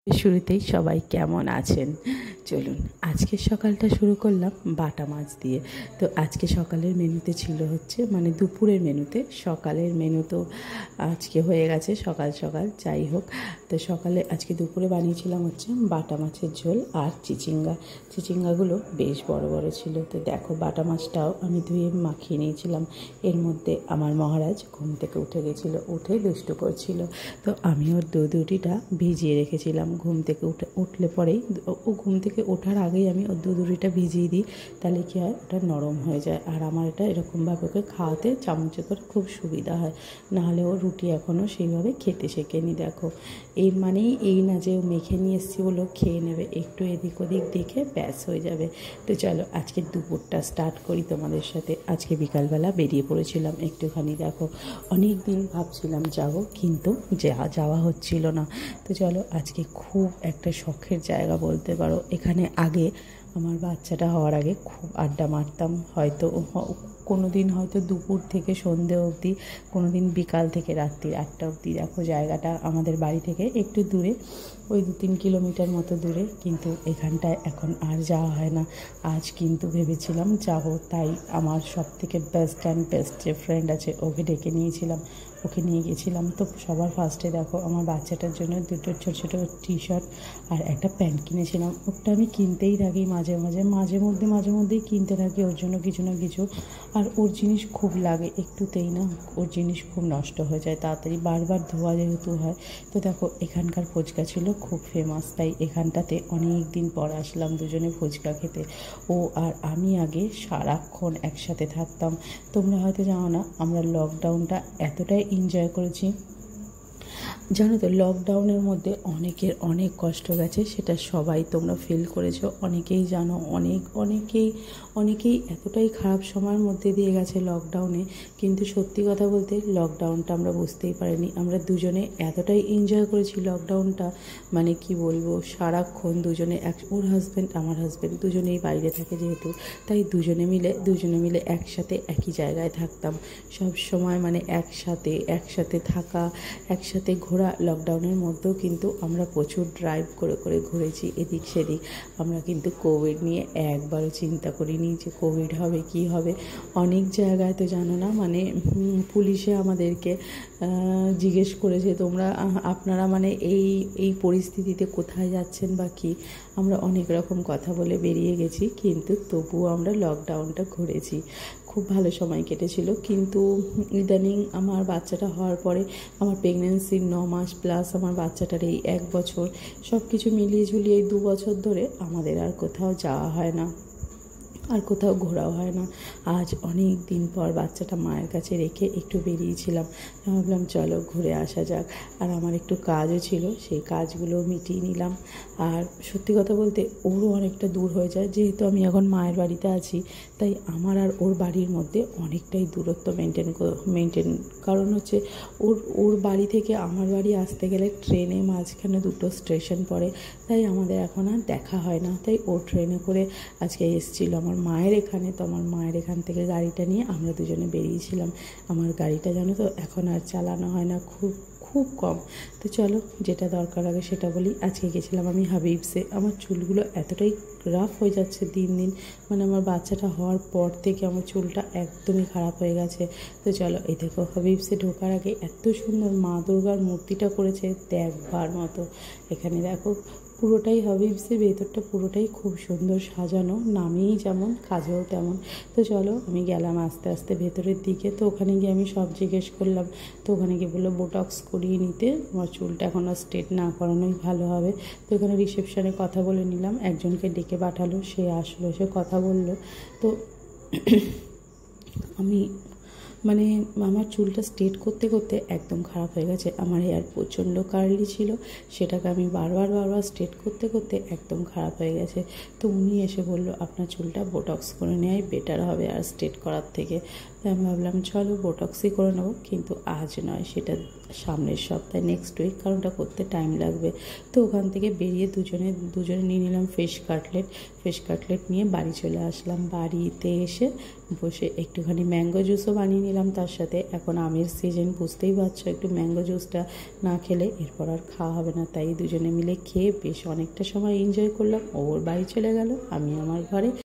শুরুতেই সবাই কেমন আছেন? চলুন আজকের সকালটা শুরু করলাম বাটা মাছ দিয়ে। তো আজকে সকালের মেনুতে ছিল হচ্ছে মানে দুপুরের মেনুতে, সকালের মেনু তো আজকে হয়ে গেছে সকাল সকাল, যাই হোক। তো সকালে আজকে দুপুরে বানিয়েছিলাম হচ্ছে বাটা মাছের ঝোল আর চিচিঙ্গাগুলো বেশ বড় বড় ছিল। তো দেখো বাটা মাছটাও আমি ধুয়ে মাখিয়ে নিয়েছিলাম। এর মধ্যে আমার মহারাজ ঘুম থেকে উঠে গেছিলো, উঠে দুষ্টু করছিল। তো আমি ওর দুধুটিটা ভিজিয়ে রেখেছিলাম। ঘুম থেকে উঠলে পরেই ও ঘুম থেকে ওঠার আগেই আমি ওর দুধুটিটা ভিজিয়ে দিই, তাহলে কী হয় ওটা নরম হয়ে যায়। আর আমার এটা এরকমভাবে ওকে খাওয়াতে চামচে করে খুব সুবিধা হয়, নাহলে ও রুটি এখনও সেইভাবে খেতে শেখেনি। দেখো এর মানেই এই না যে ও মেখে নিয়ে এসেছি বলে খেয়ে নেবে, একটু এদিক ওদিক দেখে ব্যাস হয়ে যাবে। তো চলো আজকে দুপুরটা স্টার্ট করি তোমাদের সাথে। আজকে বিকালবেলা বেরিয়ে পড়েছিলাম একটুখানি। দেখো অনেক দিন ভাবছিলাম যাব, কিন্তু যাওয়া হচ্ছিল না। তো চলো আজকে খুব একটা শখের জায়গা বলতে পারো। এখানে আগে আমার বাচ্চাটা হওয়ার আগে খুব আড্ডা মারতাম, হয়তো কোনো দিন হয়তো দুপুর থেকে সন্ধে অবধি, কোনো দিন বিকাল থেকে রাত্রি 8টা অবধি। দেখো জায়গাটা আমাদের বাড়ি থেকে একটু দূরে, ওই 2-3 কিলোমিটার মতো দূরে, কিন্তু এখানটায় এখন আর যাওয়া হয় না। আজ কিন্তু ভেবেছিলাম যাব, তাই আমার সবথেকে বেস্ট যে ফ্রেন্ড আছে ওকে ডেকে নিয়েছিলাম, ওকে নিয়ে গেছিলাম। তো সবার ফার্স্টে দেখো আমার বাচ্চাটার জন্য দুটো ছোটো ছোটো টি-শার্ট আর একটা প্যান্ট কিনেছিলাম। ওটা আমি কিনতেই থাকি মাঝে মধ্যেই কিনতে থাকি ওর জন্য কিছু না কিছু। আর ওর জিনিস খুব লাগে, একটুতেই না ওর জিনিস খুব নষ্ট হয়ে যায় তাড়াতাড়ি, বারবার ধোয়া যেহেতু হয়। তো দেখো এখানকার ফুচকা ছিল খুব ফেমাস, তাই এখানটাতে অনেক দিন পর আসলাম দুজনে ফুচকা খেতে। ও আর আমি আগে সারাক্ষণ একসাথে থাকতাম। তোমরা হয়তো জানো না, আমরা লকডাউনটা এতটাই এনজয় করেছি। জানো তো লকডাউনের মধ্যে অনেকের অনেক কষ্ট গেছে, সেটা সবাই তোমরা ফিল করেছো, অনেকেই জানো। অনেকেই এতটাই খারাপ সময়ের মধ্যে দিয়ে গেছে লকডাউনে, কিন্তু সত্যি কথা বলতে লকডাউনটা আমরা বুঝতেই পারিনি। আমরা দুজনে এতটাই এনজয় করেছি লকডাউনটা, মানে কি বলবো, সারাক্ষণ দুজনে ওর হাজব্যান্ড আমার হাজব্যান্ড দুজনেই বাইরে থাকে যেহেতু, তাই দুজনে মিলে একসাথে একই জায়গায় থাকতাম সব সময়, মানে একসাথে থাকা, একসাথে ঘোরা। লকডাউনের মধ্যেও কিন্তু আমরা প্রচুর ড্রাইভ করে ঘুরেছি এদিক সেদিক। আমরা কিন্তু কোভিড নিয়ে একবারও চিন্তা করিনি যে কোভিড হবে কি হবে। অনেক জায়গায় তো জানো না, মানে পুলিশে আমাদেরকে জিজ্ঞেস করেছে আপনারা মানে এই পরিস্থিতিতে কোথায় যাচ্ছেন বা কী। আমরা অনেক রকম কথা বলে বেরিয়ে গেছি, কিন্তু তবুও আমরা লকডাউনটা ঘুরেছি। খুব ভালো সময় কেটেছিল। কিন্তু ইদানিং আমার বাচ্চাটা হওয়ার পরে, আমার প্রেগনেন্সির 9 মাস প্লাস আমার বাচ্চাটার এই 1 বছর, সব কিছু মিলিয়ে ঝুলিয়ে এই 2 বছর ধরে আমাদের আর কোথাও যাওয়া হয় না, আর কোথাও ঘোরাও হয় না। আজ অনেক দিন পর বাচ্চাটা মায়ের কাছে রেখে একটু বেরিয়েছিলাম, ভাবলাম চলো ঘুরে আসা যাক। আর আমার একটু কাজও ছিল, সেই কাজগুলো মিটিয়ে নিলাম। আর সত্যি কথা বলতে ওরও অনেকটা দূর হয়ে যায়, যেহেতু আমি এখন মায়ের বাড়িতে আছি, তাই আমার আর ওর বাড়ির মধ্যে অনেকটাই দূরত্ব মেনটেন, কারণ হচ্ছে ওর বাড়ি থেকে আমার বাড়ি আসতে গেলে ট্রেনে মাঝখানে 2টো স্টেশন পড়ে, তাই আমাদের এখন আর দেখা হয় না। তাই ও ট্রেনে করে আজকে এসেছিলো আমার মায়ের এখানে। তো আমার মায়ের এখান থেকে গাড়িটা নিয়ে আমরা দুজনে বেরিয়েছিলাম। আমার গাড়িটা জানো তো এখন আর চালানো হয় না, খুব কম। তো চলো যেটা দরকার আগে সেটা বলি। আজকে গেছিলাম আমি হাবিবসে। আমার চুলগুলো এতটাই রাফ হয়ে যাচ্ছে দিন, মানে আমার বাচ্চাটা হওয়ার পর থেকে আমার চুলটা একদমই খারাপ হয়ে গেছে। তো চলো এই দেখো হাবিবসে ঢোকার আগে এত সুন্দর মা দুর্গার মূর্তিটা করেছে দেখবার মতো। এখানে দেখো পুরোটাই হাবিবসের ভেতরটা পুরোটাই খুব সুন্দর সাজানো, নামেই যেমন কাজেও তেমন। তো চলো আমি গেলাম আস্তে আস্তে ভেতরের দিকে। তো ওখানে গিয়ে আমি সব জিজ্ঞেস করলাম। তো ওখানে গিয়ে বললো বোটক্স করিয়ে নিতে, আমার চুলটা এখন আর স্ট্রেট না করানোই ভালো হবে। তো ওখানে রিসেপশনে কথা বলে নিলাম, একজনকে ডেকে পাঠালো, সে আসলো, সে কথা বললো। তো আমি মানে আমার চুলটা স্ট্রেট করতে করতে একদম খারাপ হয়ে গেছে। আমার হেয়ার প্রচণ্ড কার্লি ছিল, সেটাকে আমি বারবার স্ট্রেট করতে করতে একদম খারাপ হয়ে গেছে। তো উনি এসে বলল আপনার চুলটা বোটক্স করে নেওয়াই বেটার হবে আর স্ট্রেট করার থেকে। তাই আমি ভাবলাম চলো বোটক্সই করে নেবো, কিন্তু আজ নয়, সেটা সামনের সপ্তাহে, নেক্সট উইক, কারণ ওটা করতে টাইম লাগবে। তো ওখান থেকে বেরিয়ে দুজনে নিয়ে নিলাম ফিশ কাটলেট নিয়ে বাড়ি চলে আসলাম। বাড়িতে এসে বসে একটুখানি ম্যাঙ্গো জুসও বানিয়ে নিলাম তার সাথে। এখন আমের সিজন, বুঝতেই পারছো, একটু ম্যাঙ্গো জুসটা না খেলে এরপর আর খাওয়া হবে না। তাই দুজনে মিলে খেয়ে বেশ অনেকটা সময় এনজয় করলাম। ওর বাড়ি চলে গেল, আমি আমার ঘরে।